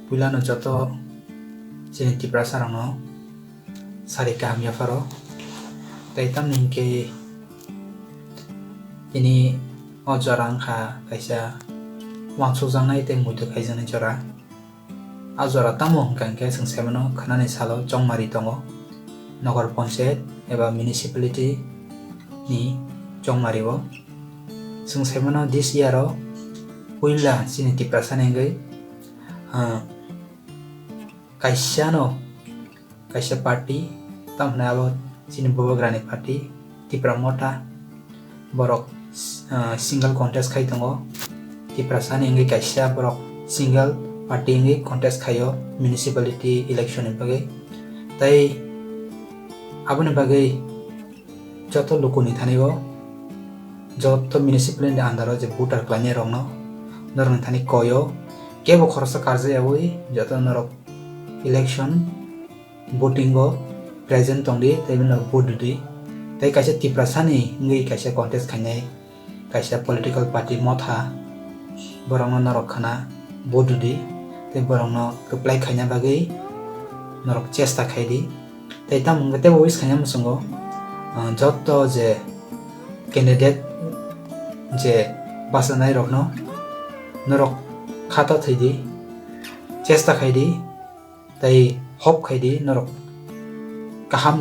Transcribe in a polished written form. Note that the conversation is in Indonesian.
puilano joto chini tipra sarangno sari kaham yafaro tei tamni hingke ini o jora wngkha kaisa uansukjaknai tei muitu khaijaknai jora. A jora tamo hingka hingke chwng saimano khanani salo chongmari tongo nogor panchayat eba municipality ni chongmari o chwng saimano this year o puila chini tipra sani hingke kaisa party tamhne abo chini bobograni party tipra mota borok single contest khai tongo tipra sani hingke kaisa borok single party hingke contest khaio municipality election ni bagui tei aboni bagui joto lukuni thani o joto municipality under o je voter khlainai rok no norok thani koyo kebo khoroksa karjai abui joto norok election voting o present tongdi tei bini vote di tei kaisa tipra sani hingke kaisa contest khainai kaisa political party motha borok no norok khana vote di tei borok no kwplai khaina bagui norok chesta khaidi tei tamung tebo wish khaina musungo joto je candidate je basanai rok no norok khata thaidi chesta khaidi tei hope khaidi norok kaham